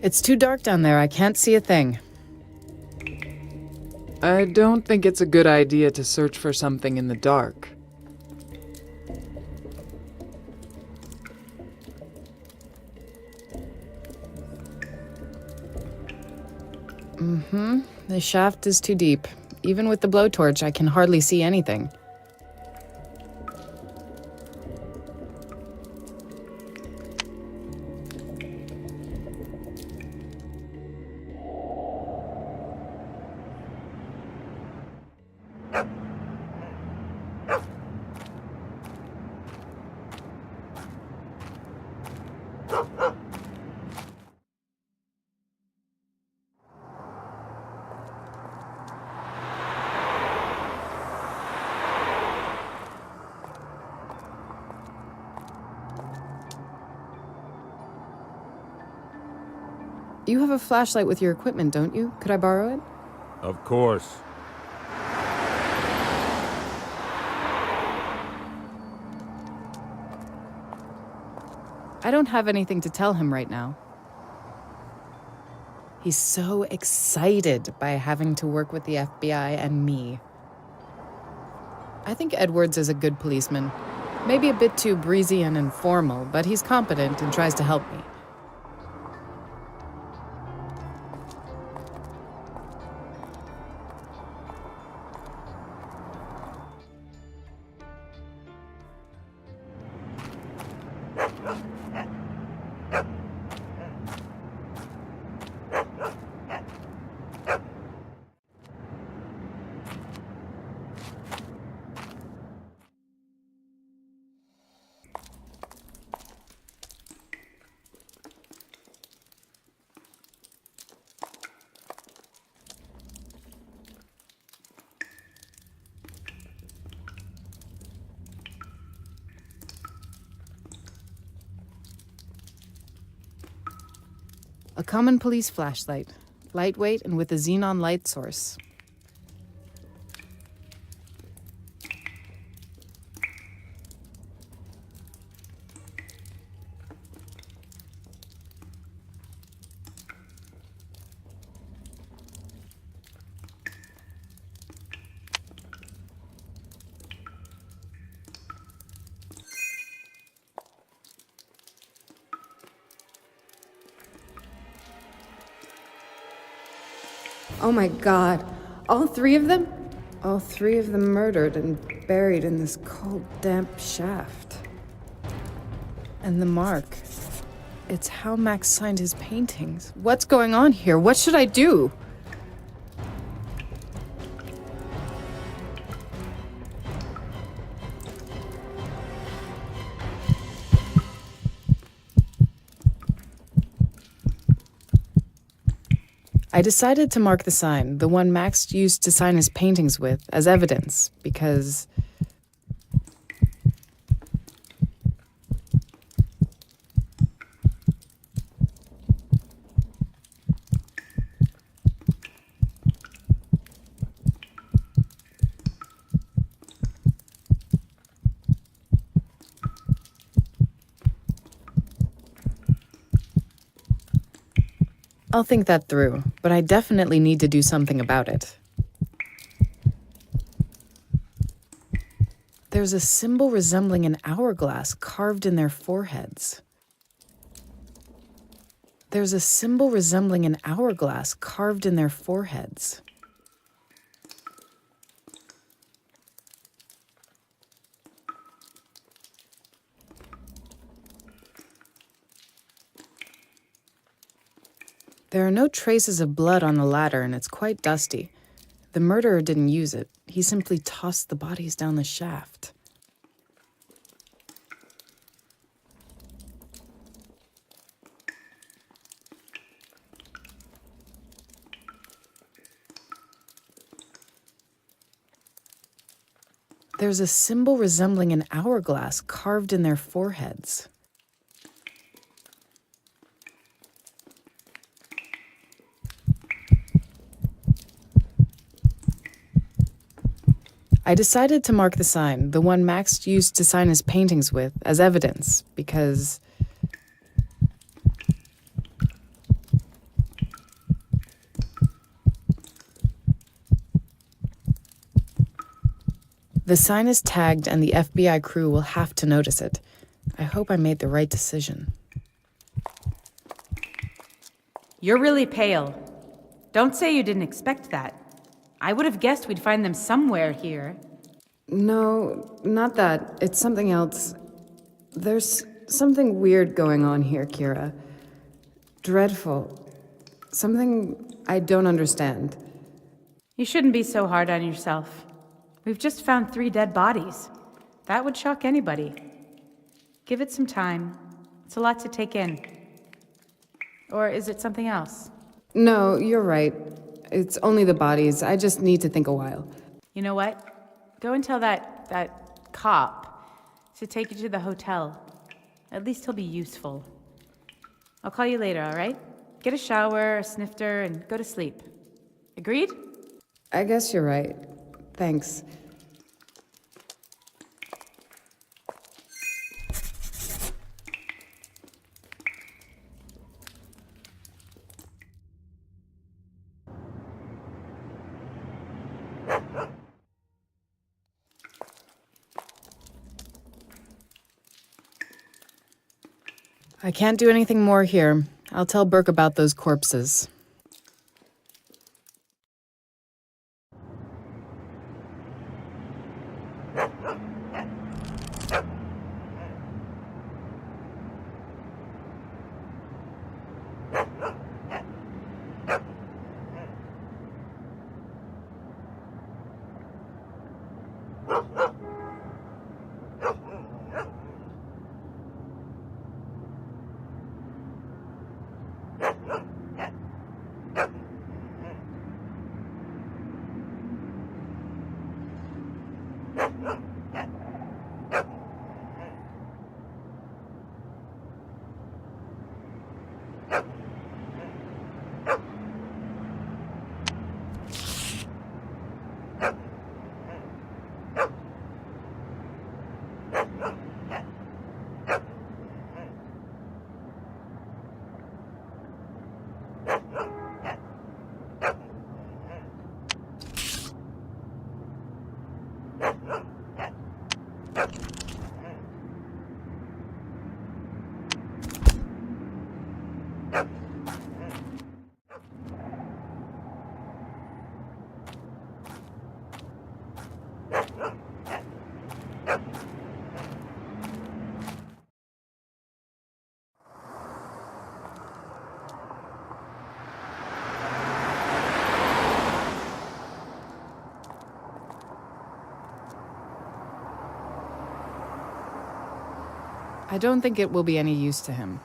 It's too dark down there. I can't see a thing. I don't think it's a good idea to search for something in the dark. The shaft is too deep. Even with the blowtorch, I can hardly see anything. You have a flashlight with your equipment, don't you? Could I borrow it? Of course. I don't have anything to tell him right now. He's so excited by having to work with the FBI and me. I think Edwards is a good policeman. Maybe a bit too breezy and informal, but he's competent and tries to help me. A common police flashlight, lightweight and with a xenon light source. Oh my God, all three of them? All three of them murdered and buried in this cold, damp shaft. And the mark. It's how Max signed his paintings. What's going on here? What should I do? I decided to mark the sign, the one Max used to sign his paintings with, as evidence, because... I'll think that through, but I definitely need to do something about it. There's a symbol resembling an hourglass carved in their foreheads. There's a symbol resembling an hourglass carved in their foreheads. There are no traces of blood on the ladder, and it's quite dusty. The murderer didn't use it. He simply tossed the bodies down the shaft. There's a symbol resembling an hourglass carved in their foreheads. I decided to mark the sign, the one Max used to sign his paintings with, as evidence, because... The sign is tagged and the FBI crew will have to notice it. I hope I made the right decision. You're really pale. Don't say you didn't expect that. I would have guessed we'd find them somewhere here. No, not that. It's something else. There's something weird going on here, Kira. Dreadful. Something I don't understand. You shouldn't be so hard on yourself. We've just found 3 dead bodies. That would shock anybody. Give it some time. It's a lot to take in. Or is it something else? No, you're right. It's only the bodies. I just need to think a while. You know what? Go and tell that cop to take you to the hotel. At least he'll be useful. I'll call you later, all right? Get a shower, a snifter, and go to sleep. Agreed? I guess you're right. Thanks. I can't do anything more here. I'll tell Burke about those corpses. I don't think it will be any use to him.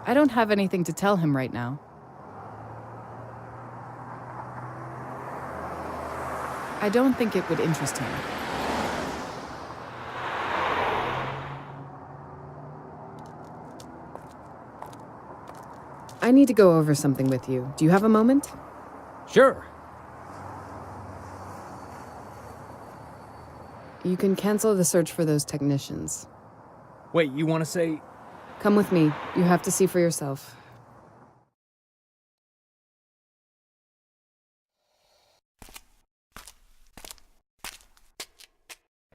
I don't have anything to tell him right now. I don't think it would interest him. I need to go over something with you. Do you have a moment? Sure. You can cancel the search for those technicians. Wait, you want to say... Come with me. You have to see for yourself.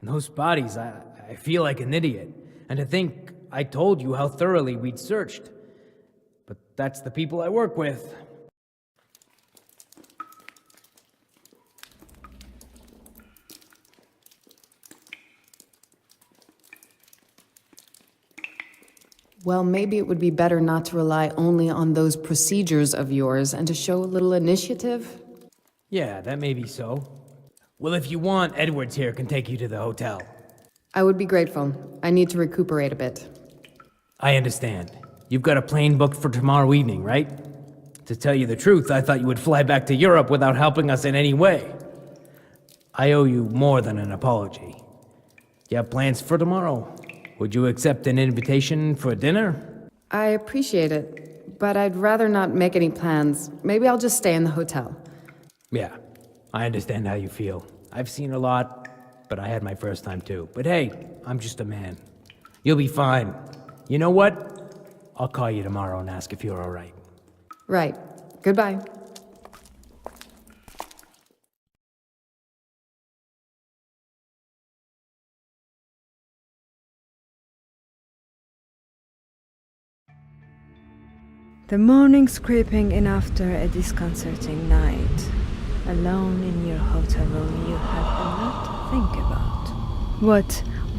Those bodies, I feel like an idiot. And to think I told you how thoroughly we'd searched. But that's the people I work with. Well, maybe it would be better not to rely only on those procedures of yours and to show a little initiative. Yeah, that may be so. Well, if you want, Edwards here can take you to the hotel. I would be grateful. I need to recuperate a bit. I understand. You've got a plane booked for tomorrow evening, right? To tell you the truth, I thought you would fly back to Europe without helping us in any way. I owe you more than an apology. You have plans for tomorrow? Would you accept an invitation for dinner? I appreciate it, but I'd rather not make any plans. Maybe I'll just stay in the hotel. Yeah, I understand how you feel. I've seen a lot, but I had my first time too. But hey, I'm just a man. You'll be fine. You know what? I'll call you tomorrow and ask if you're all right. Right. Goodbye. The morning's creeping in after a disconcerting night. Alone in your hotel room, you have a lot to think about.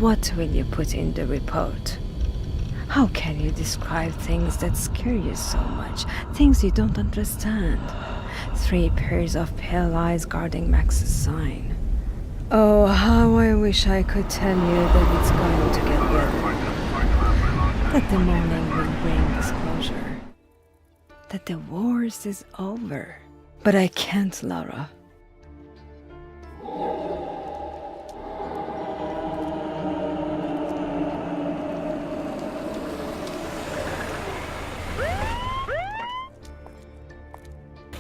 What will you put in the report? How can you describe things that scare you so much? Things you don't understand. 3 pairs of pale eyes guarding Max's sign. Oh, how I wish I could tell you that it's going to get better. That the morning will bring disclosure. That the worst is over. But I can't, Lara.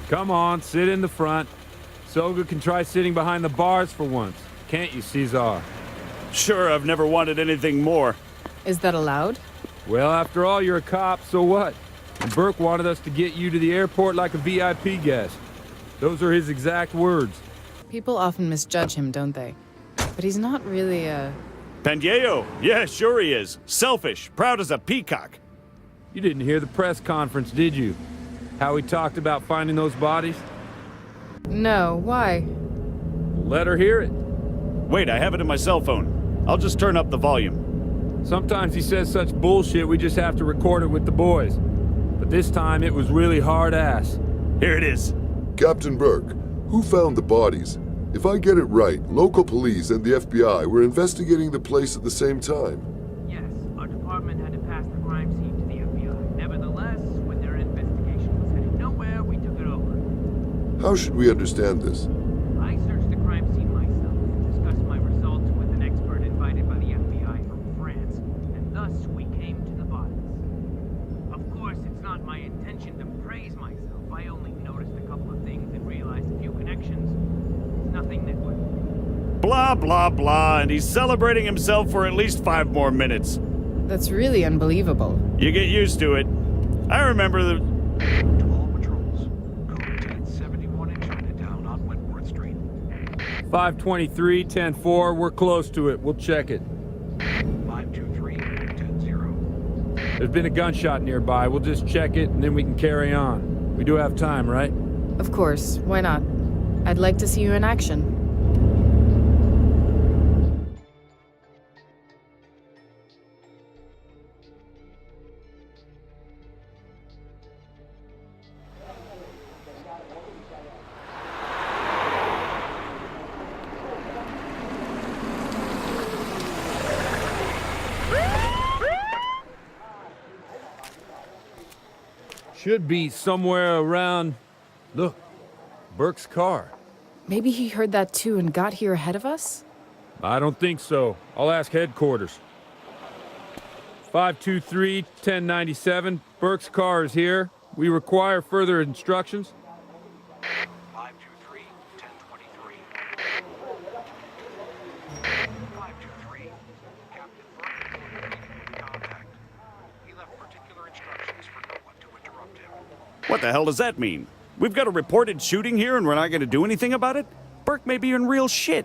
Come on, sit in the front. Soga can try sitting behind the bars for once. Can't you, Caesar? Sure, I've never wanted anything more. Is that allowed? Well, after all, you're a cop, so what? And Burke wanted us to get you to the airport like a VIP guest. Those are his exact words. People often misjudge him, don't they? But he's not really a... Pandeo! Yeah, sure he is. Selfish, proud as a peacock. You didn't hear the press conference, did you? How he talked about finding those bodies? No, why? Let her hear it. Wait, I have it in my cell phone. I'll just turn up the volume. Sometimes he says such bullshit we just have to record it with the boys. But this time it was really hard ass. Here it is. Captain Burke, who found the bodies? If I get it right, local police and the FBI were investigating the place at the same time. Yes, our department had to pass the crime scene to the FBI. Nevertheless, when their investigation was heading nowhere, we took it over. How should we understand this? I searched the crime scene myself, discussed my results with an expert invited by the FBI from France, and thus we came to the bodies. Of course, it's not my intention to praise myself. I only noticed a couple of things and realized a few connections. Nothing that would... Blah, blah, blah, and he's celebrating himself for at least 5 more minutes. That's really unbelievable. You get used to it. I remember the... To all patrols, code 1071 in Chinatown on Wentworth Street. 523, 10-4, we're close to it. We'll check it. 523, 10-0. There's been a gunshot nearby. We'll just check it, and then we can carry on. We do have time, right? Of course, why not? I'd like to see you in action. Should be somewhere around... Look, Burke's car. Maybe he heard that too and got here ahead of us? I don't think so. I'll ask headquarters. 523, 1097. Burke's car is here. We require further instructions. 523, 1023. 523, Captain Burke, contact. He left particular instructions for no one to interrupt him. What the hell does that mean? We've got a reported shooting here and we're not going to do anything about it? Burke may be in real shit.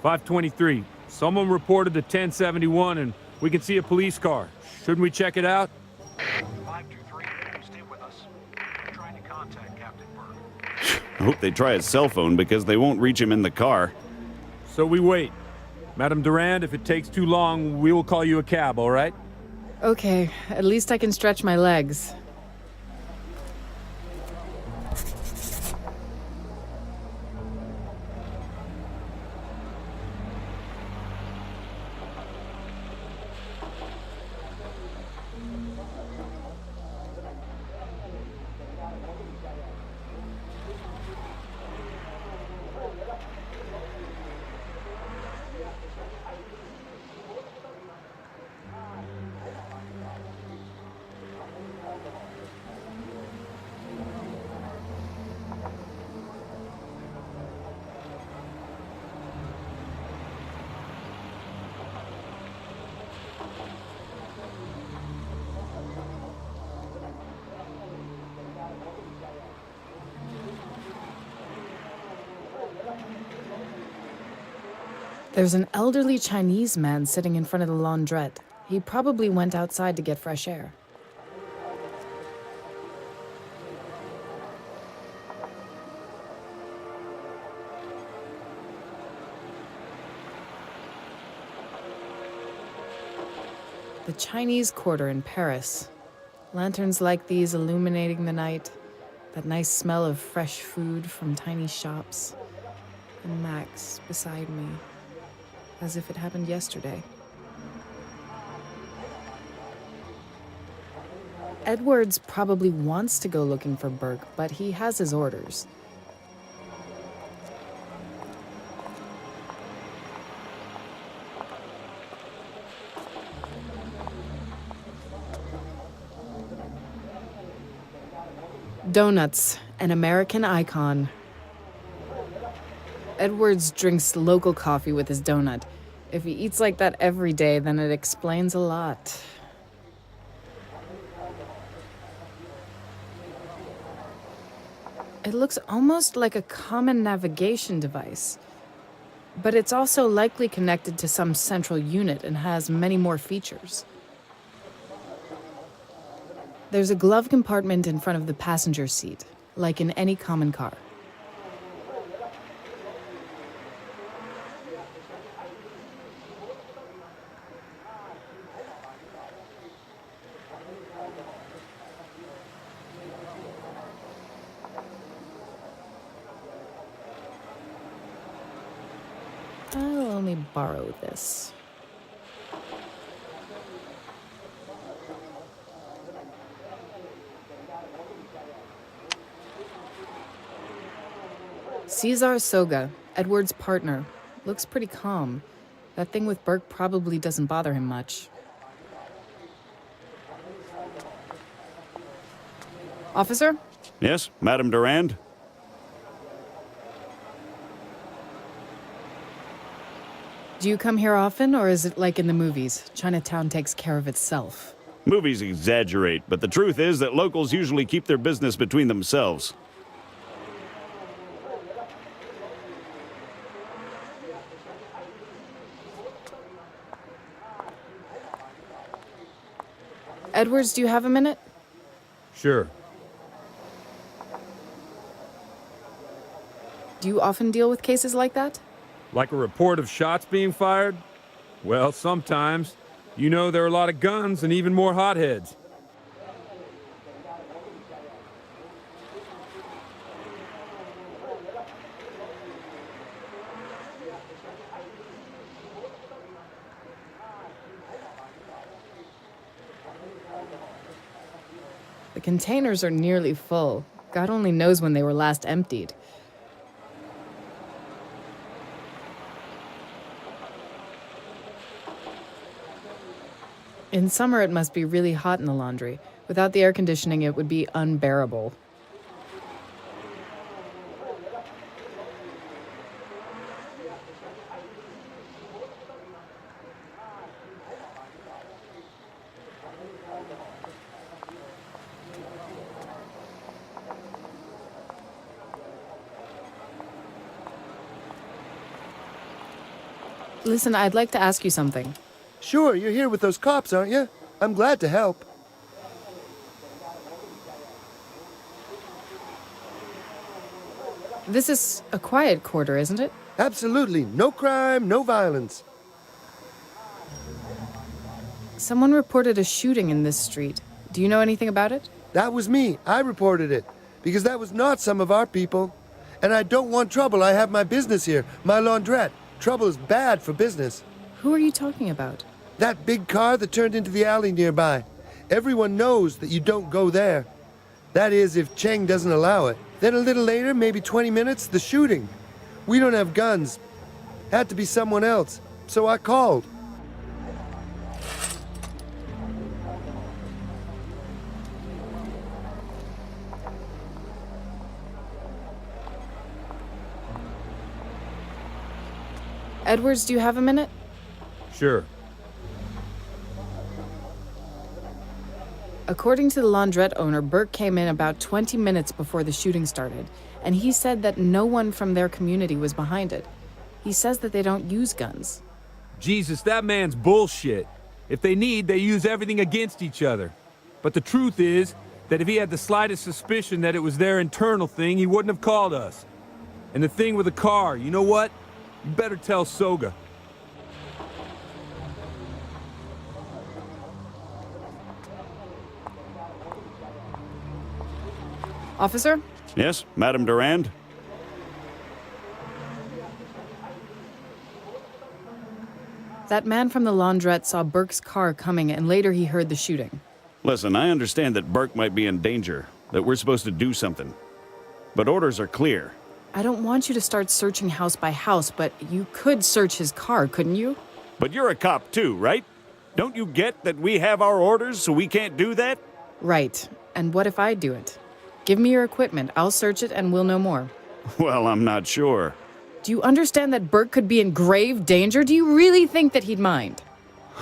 523. Someone reported to 1071 and we can see a police car. Shouldn't we check it out? 523, stay with us. We're trying to contact Captain Burke. I hope they try his cell phone because they won't reach him in the car. So we wait. Madame Durand, if it takes too long, we will call you a cab, all right? Okay, at least I can stretch my legs. There's an elderly Chinese man sitting in front of the laundrette. He probably went outside to get fresh air. The Chinese Quarter in Paris. Lanterns like these illuminating the night. That nice smell of fresh food from tiny shops. And Max beside me. As if it happened yesterday. Edwards probably wants to go looking for Burke, but he has his orders. Donuts, an American icon. Edwards drinks local coffee with his donut. If he eats like that every day, then it explains a lot. It looks almost like a common navigation device, but it's also likely connected to some central unit and has many more features. There's a glove compartment in front of the passenger seat, like in any common car. I'll only borrow this. Cesar Soga, Edward's partner, looks pretty calm. That thing with Burke probably doesn't bother him much. Officer? Yes, Madame Durand? Do you come here often, or is it like in the movies? Chinatown takes care of itself. Movies exaggerate, but the truth is that locals usually keep their business between themselves. Edwards, do you have a minute? Sure. Do you often deal with cases like that? Like a report of shots being fired? Well, sometimes. You know, there are a lot of guns and even more hotheads. The containers are nearly full. God only knows when they were last emptied. In summer, it must be really hot in the laundry. Without the air conditioning, it would be unbearable. Listen, I'd like to ask you something. Sure, you're here with those cops, aren't you? I'm glad to help. This is a quiet quarter, isn't it? Absolutely. No crime, no violence. Someone reported a shooting in this street. Do you know anything about it? That was me. I reported it. Because that was not some of our people. And I don't want trouble. I have my business here, my laundrette. Trouble is bad for business. Who are you talking about? That big car that turned into the alley nearby. Everyone knows that you don't go there. That is, if Cheng doesn't allow it. Then a little later, maybe 20 minutes, the shooting. We don't have guns. Had to be someone else. So I called. Edwards, do you have a minute? Sure. According to the laundrette owner, Burke came in about 20 minutes before the shooting started, and he said that no one from their community was behind it. He says that they don't use guns. Jesus, that man's bullshit. If they need, they use everything against each other. But the truth is that if he had the slightest suspicion that it was their internal thing, he wouldn't have called us. And the thing with the car, you know what? You better tell Soga. Officer? Yes, Madame Durand? That man from the laundrette saw Burke's car coming and later he heard the shooting. Listen, I understand that Burke might be in danger, that we're supposed to do something. But orders are clear. I don't want you to start searching house by house, but you could search his car, couldn't you? But you're a cop too, right? Don't you get that we have our orders, so we can't do that? Right. And what if I do it? Give me your equipment, I'll search it, and we'll know more. Well, I'm not sure. Do you understand that Burke could be in grave danger? Do you really think that he'd mind?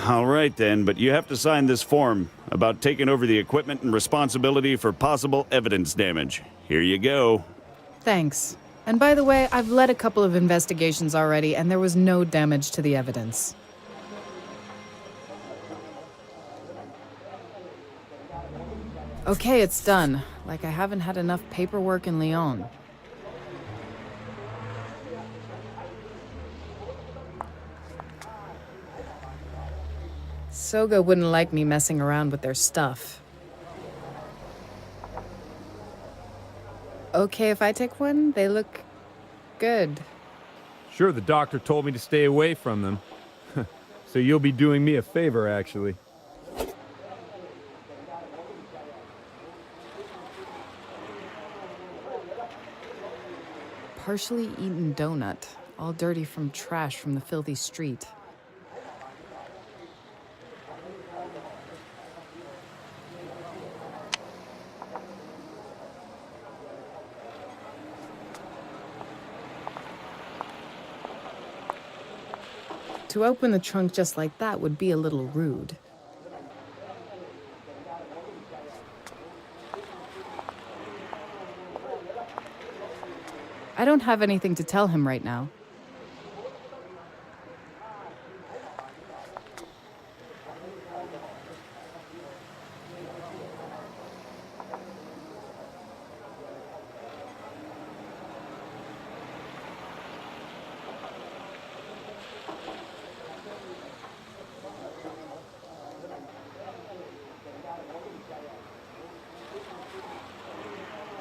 All right then, but you have to sign this form about taking over the equipment and responsibility for possible evidence damage. Here you go. Thanks. And by the way, I've led a couple of investigations already, and there was no damage to the evidence. Okay, it's done. Like I haven't had enough paperwork in Lyon. Soga wouldn't like me messing around with their stuff. Okay if I take one? They look good. Sure, the doctor told me to stay away from them. So you'll be doing me a favor, actually. Partially eaten donut, all dirty from trash from the filthy street. To open the trunk just like that would be a little rude. I don't have anything to tell him right now.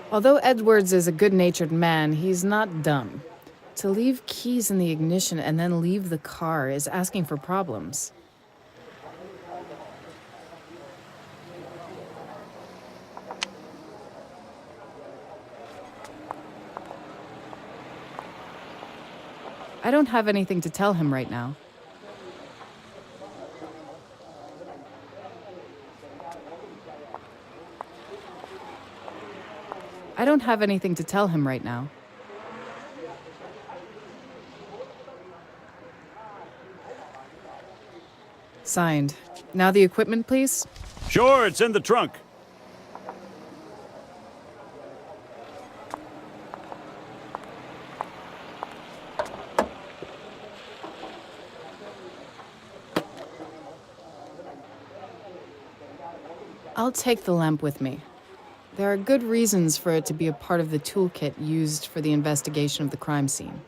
Although Edwards is a good-natured man, he's not dumb. To leave keys in the ignition and then leave the car is asking for problems. I don't have anything to tell him right now. I don't have anything to tell him right now. Signed. Now the equipment, please? Sure, it's in the trunk. I'll take the lamp with me. There are good reasons for it to be a part of the toolkit used for the investigation of the crime scene.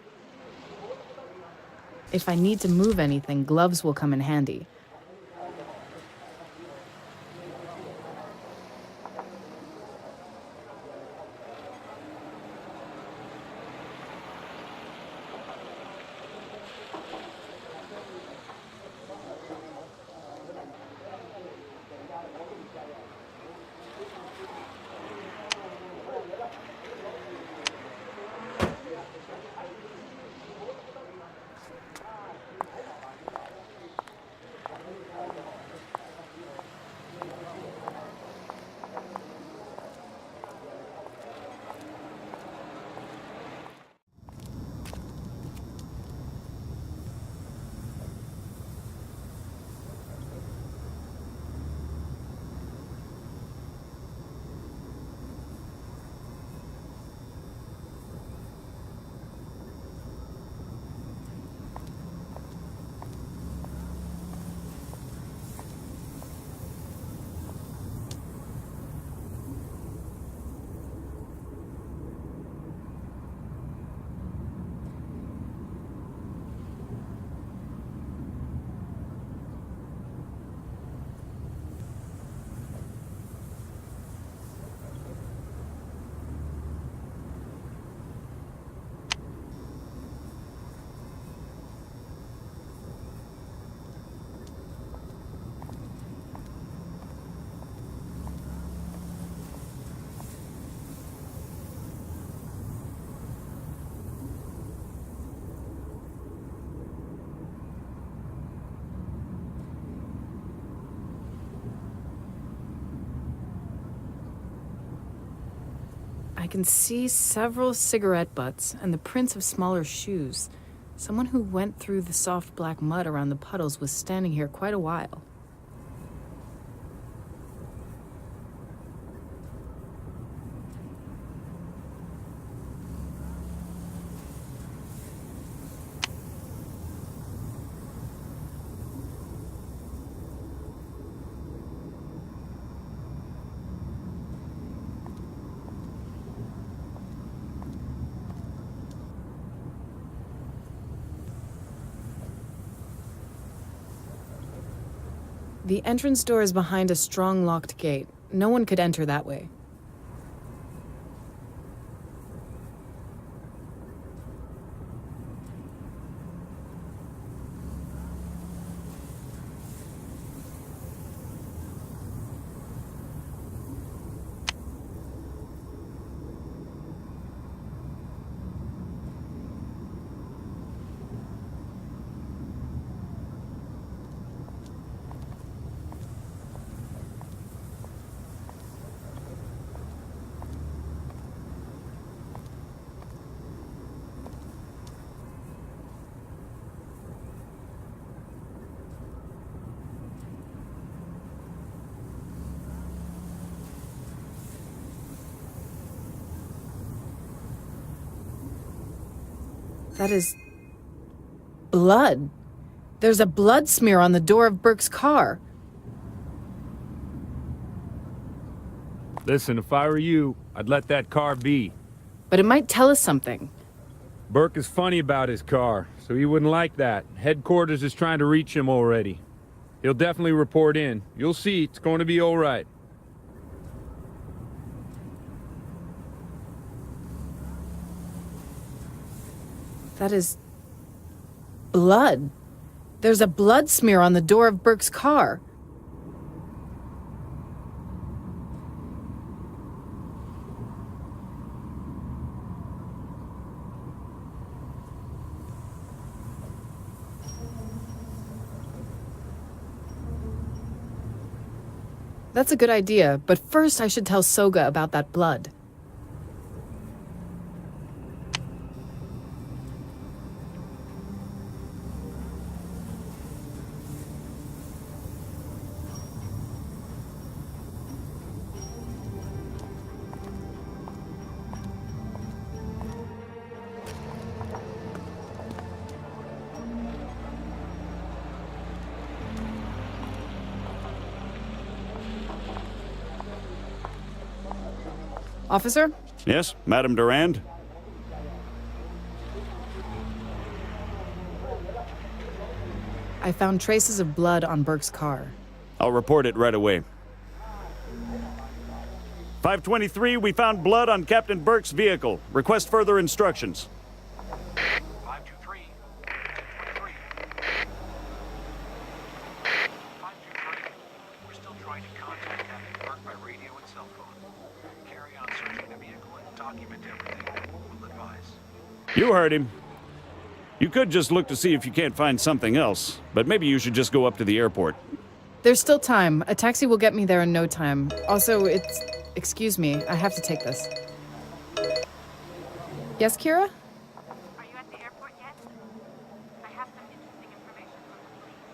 If I need to move anything, gloves will come in handy. can see several cigarette butts and the prints of smaller shoes. Someone who went through the soft black mud around the puddles was standing here quite a while. The entrance door is behind a strong locked gate. No one could enter that way. That is blood. There's a blood smear on the door of Burke's car. Listen, if I were you, I'd let that car be. But it might tell us something. Burke is funny about his car, so he wouldn't like that. Headquarters is trying to reach him already. He'll definitely report in. You'll see, it's going to be all right. That is blood. There's a blood smear on the door of Burke's car. That's a good idea, but first I should tell Soga about that blood. Officer? Yes, Madame Durand? I found traces of blood on Burke's car. I'll report it right away. 523, we found blood on Captain Burke's vehicle. Request further instructions. 523. 523. 523. We're still trying to contact Captain Burke by radio and cell phone. Carry on searching the vehicle and document everything. We'll advise. You heard him. You could just look to see if you can't find something else, but maybe you should just go up to the airport. There's still time. A taxi will get me there in no time. Also, it's... Excuse me, I have to take this. Yes, Kira? Are you at the airport yet? I have some interesting information from the police.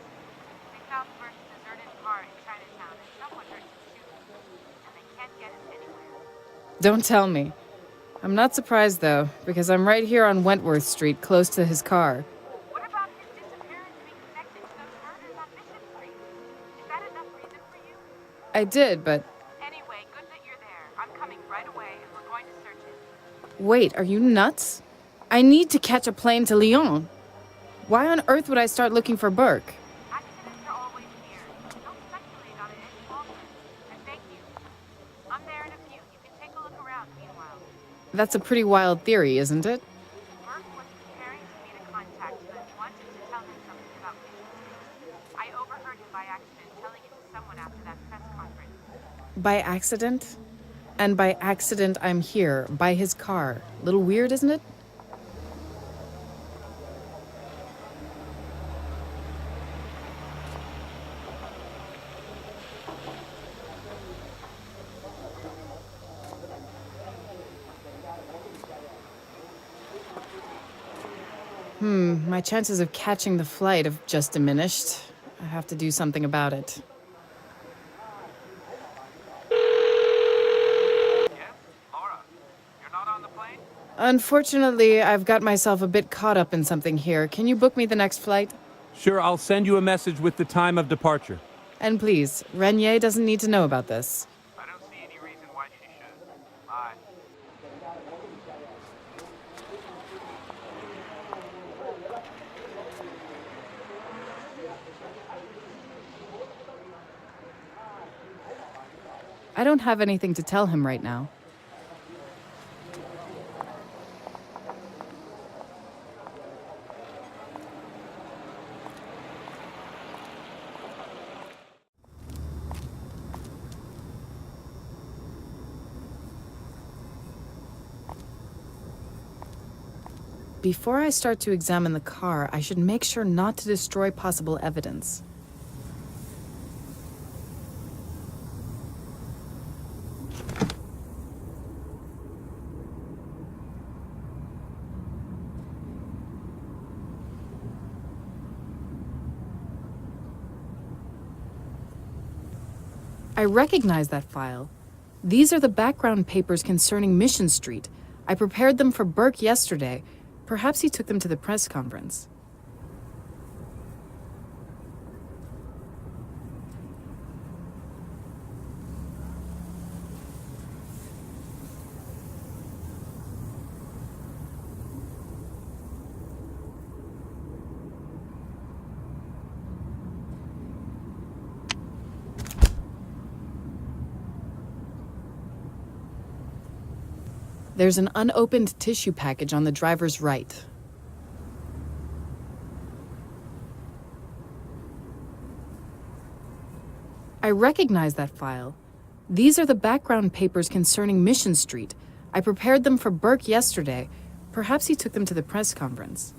They found Burke's deserted car in Chinatown and someone heard some shooting. And they can't get it anywhere. Don't tell me. I'm not surprised, though, because I'm right here on Wentworth Street, close to his car. What about his disappearance being connected to those murders on Bishop Street? Is that enough reason for you? I did, but... Anyway, good that you're there. I'm coming right away and we're going to search it. Wait, are you nuts? I need to catch a plane to Lyon. Why on earth would I start looking for Burke? Accidents are always here. Don't speculate on it any longer. And thank you. I'm there in a few. You can take a look around meanwhile. That's a pretty wild theory, isn't it? Burke was preparing to meet a contact but wanted to tell him something about Bishop Street. I overheard him by accident telling it to someone after that press conference. By accident? And by accident, I'm here, by his car. Little weird, isn't it? My chances of catching the flight have just diminished. I have to do something about it. Yes? Laura, you're not on the plane? Unfortunately, I've got myself a bit caught up in something here. Can you book me the next flight? Sure, I'll send you a message with the time of departure. And please, Renier doesn't need to know about this. I don't see any reason why she should. Bye. I don't have anything to tell him right now. Before I start to examine the car, I should make sure not to destroy possible evidence. I recognize that file. These are the background papers concerning Mission Street. I prepared them for Burke yesterday. Perhaps he took them to the press conference. There's an unopened tissue package on the driver's right. I recognize that file. These are the background papers concerning Mission Street. I prepared them for Burke yesterday. Perhaps he took them to the press conference.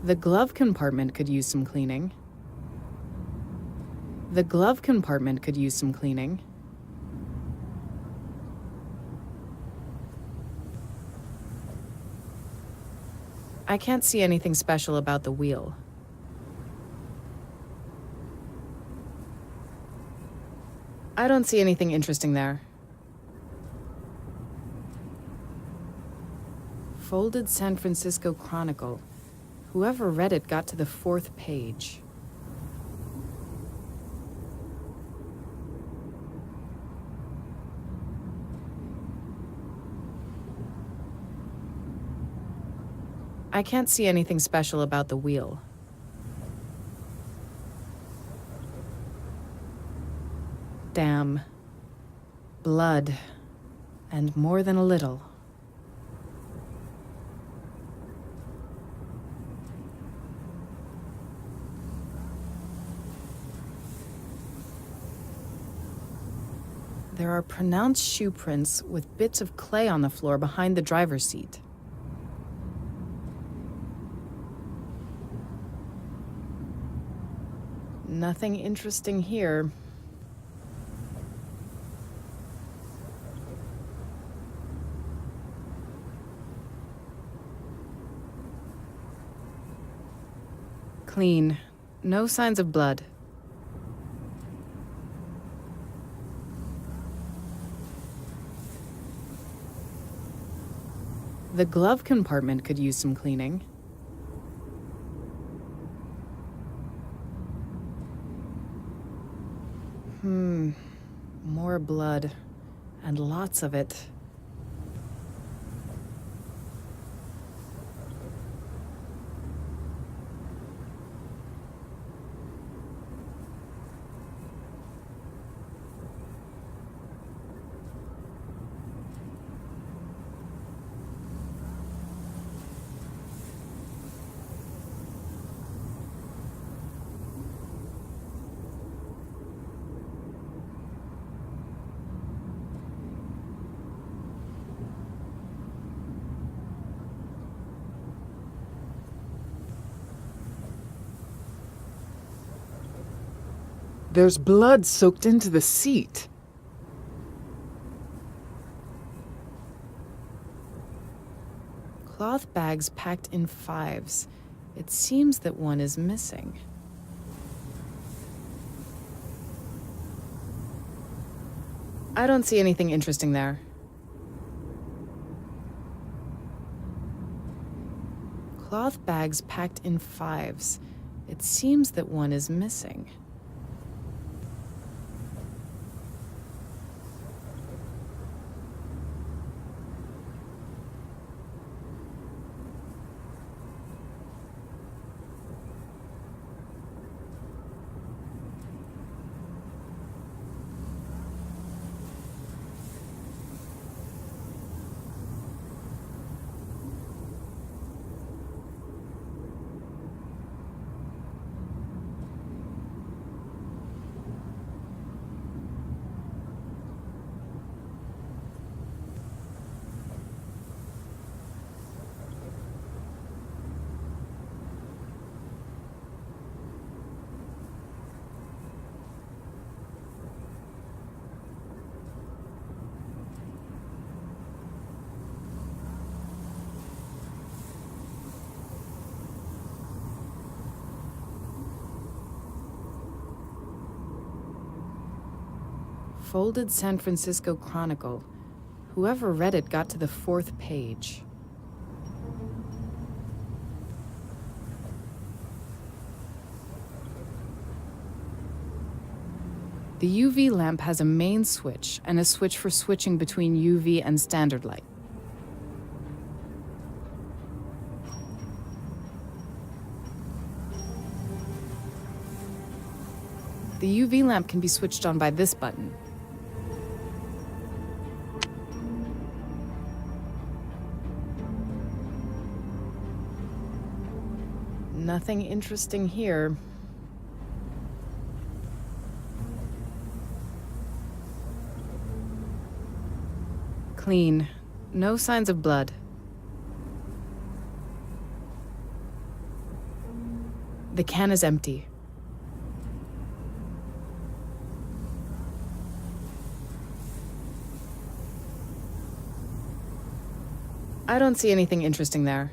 The glove compartment could use some cleaning. The glove compartment could use some cleaning. I can't see anything special about the wheel. I don't see anything interesting there. Folded San Francisco Chronicle. Whoever read it got to the 4th page. I can't see anything special about the wheel. Damn. Blood. And more than a little. There are pronounced shoe prints with bits of clay on the floor behind the driver's seat. Nothing interesting here. Clean. No signs of blood. The glove compartment could use some cleaning. More blood. And lots of it. There's blood soaked into the seat. Cloth bags packed in fives. It seems that one is missing. I don't see anything interesting there. Cloth bags packed in fives. It seems that one is missing. Folded San Francisco Chronicle. Whoever read it got to the 4th page. The UV lamp has a main switch and a switch for switching between UV and standard light. The UV lamp can be switched on by this button. Nothing interesting here. Clean. No signs of blood. The can is empty. I don't see anything interesting there.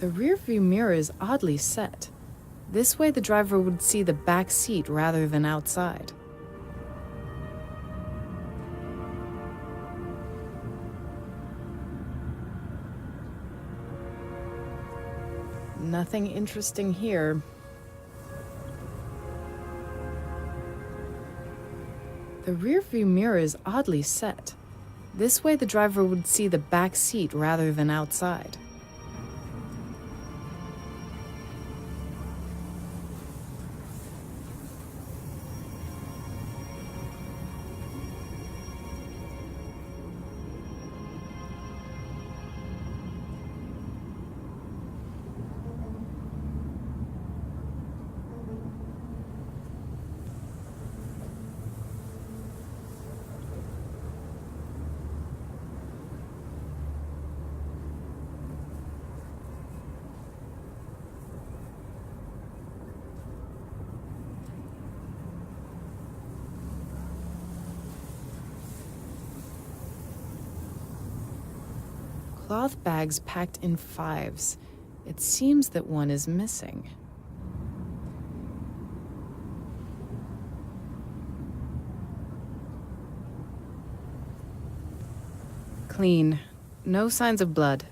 The rearview mirror is oddly set. This way the driver would see the back seat rather than outside. Nothing interesting here. The rearview mirror is oddly set. This way the driver would see the back seat rather than outside. Cloth bags packed in fives. It seems that one is missing. Clean. No signs of blood.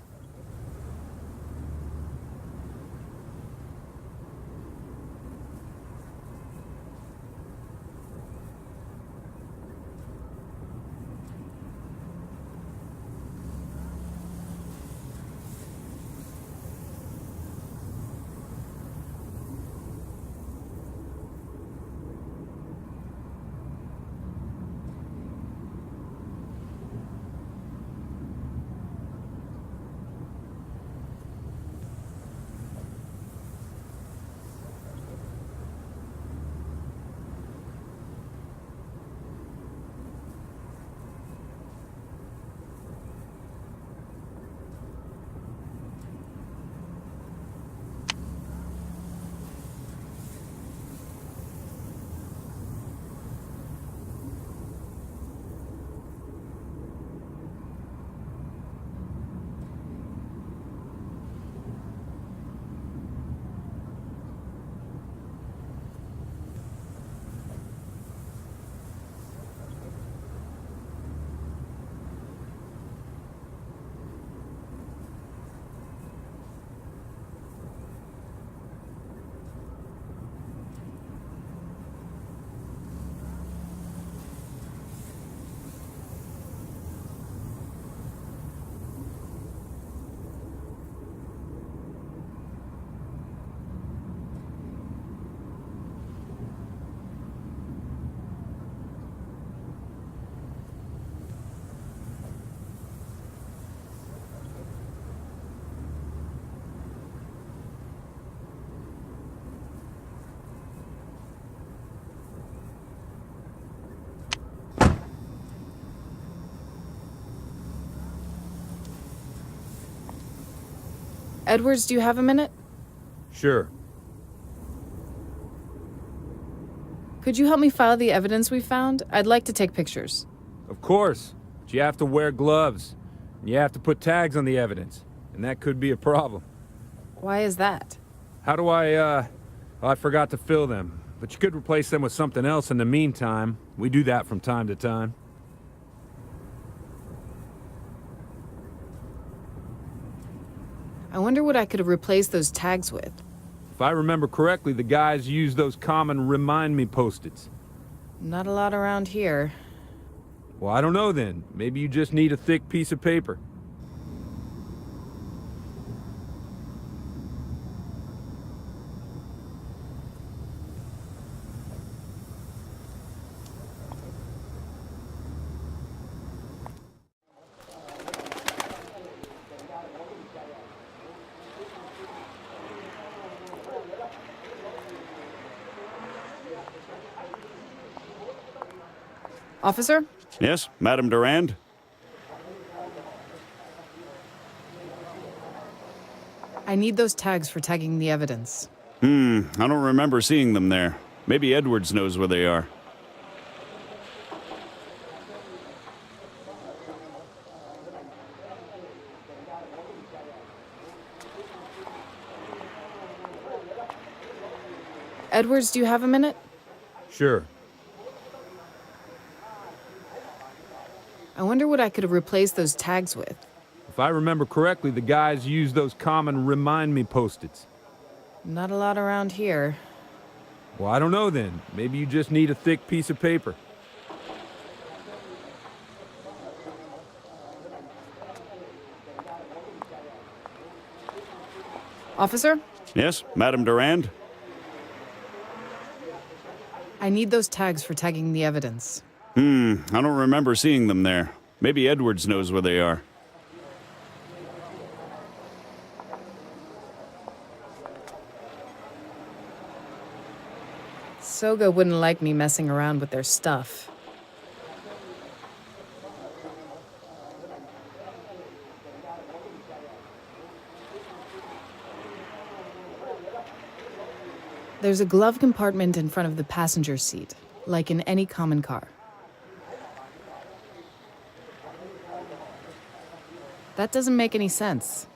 Edwards, do you have a minute? Sure. Could you help me file the evidence we found? I'd like to take pictures. Of course. But you have to wear gloves. And you have to put tags on the evidence. And that could be a problem. Why is that? How do I forgot to fill them. But you could replace them with something else in the meantime. We do that from time to time. I wonder what I could have replaced those tags with. If I remember correctly, the guys use those common remind me post-its. Not a lot around here. Well, I don't know then. Maybe you just need a thick piece of paper. Officer? Yes, Madame Durand? I need those tags for tagging the evidence. I don't remember seeing them there. Maybe Edwards knows where they are. Edwards, do you have a minute? Sure. I wonder what I could have replaced those tags with. If I remember correctly, the guys use those common remind me post-its. Not a lot around here. Well, I don't know then. Maybe you just need a thick piece of paper. Officer? Yes, Madame Durand? I need those tags for tagging the evidence. I don't remember seeing them there. Maybe Edwards knows where they are. Soga wouldn't like me messing around with their stuff. There's a glove compartment in front of the passenger seat, like in any common car. That doesn't make any sense.